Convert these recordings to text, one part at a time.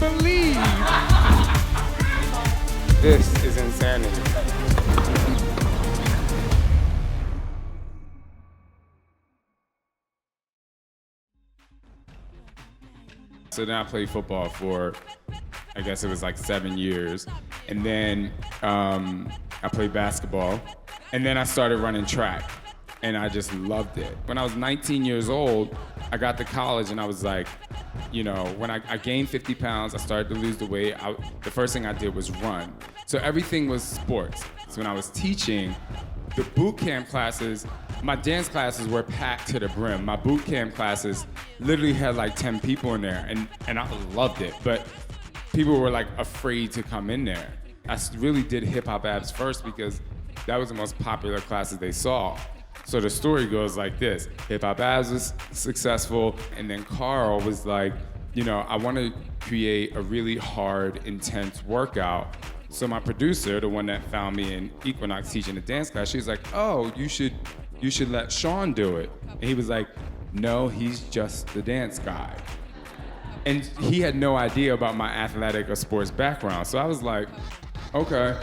believe this is insanity. So then I played football for, I guess it was like 7 years. And then I played basketball. And then I started running track. And I just loved it. When I was 19 years old, I got to college and I was like, you know, when I gained 50 pounds, I started to lose the weight. The first thing I did was run. So everything was sports. So when I was teaching, the boot camp classes, my dance classes were packed to the brim. My boot camp classes literally had like 10 people in there, and I loved it. But people were like afraid to come in there. I really did hip hop abs first because that was the most popular classes they saw. So the story goes like this: hip hop abs was successful, and then Carl was like, you know, I want to create a really hard, intense workout. So my producer, the one that found me in Equinox teaching a dance class, she was like, oh, you should let Shaun do it. And he was like, no, he's just the dance guy. And he had no idea about my athletic or sports background. So I was like, okay.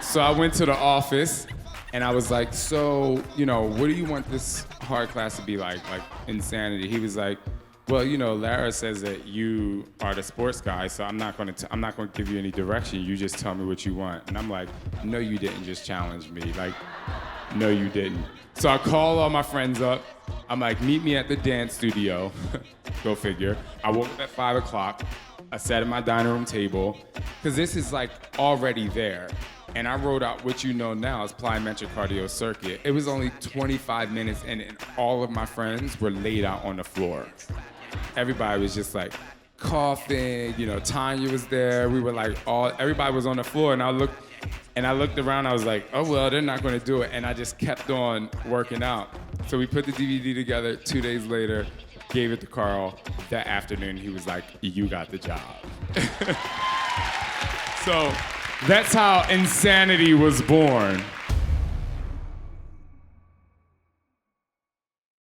So I went to the office and I was like, so, you know, what do you want this hard class to be like insanity? He was like, well, you know, Lara says that you are the sports guy, so I'm not gonna give you any direction. You just tell me what you want. And I'm like, no, you didn't just challenge me. Like, no, you didn't. So I call all my friends up. I'm like, meet me at the dance studio. Go figure. I woke up at 5 o'clock. I sat at my dining room table, because this is like already there. And I wrote out what you know now as plyometric cardio circuit. It was only 25 minutes in, and all of my friends were laid out on the floor. Everybody was just like coughing, you know, Tanya was there. We were like everybody was on the floor, and I looked around, I was like, oh well, they're not gonna do it. And I just kept on working out. So we put the DVD together. 2 days later, gave it to Carl. That afternoon, he was like, you got the job. So that's how insanity was born.